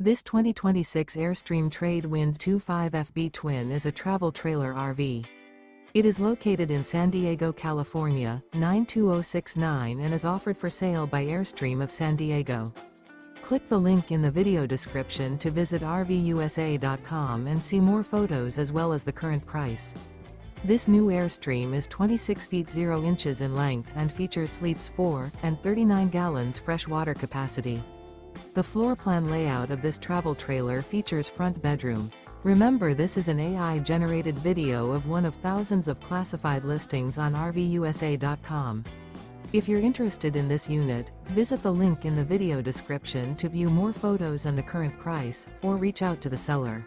This 2026 Airstream Trade Wind 25FB Twin is a travel trailer RV. It is located in San Diego, California, 92069 and is offered for sale by Airstream of San Diego. Click the link in the video description to visit RVUSA.com and see more photos as well as the current price. This new Airstream is 26 feet 0 inches in length and features sleeps 4 and 39 gallons fresh water capacity. The floor plan layout of this travel trailer features front bedroom. Remember, this is an AI-generated video of one of thousands of classified listings on RVUSA.com. If you're interested in this unit, visit the link in the video description to view more photos and the current price, or reach out to the seller.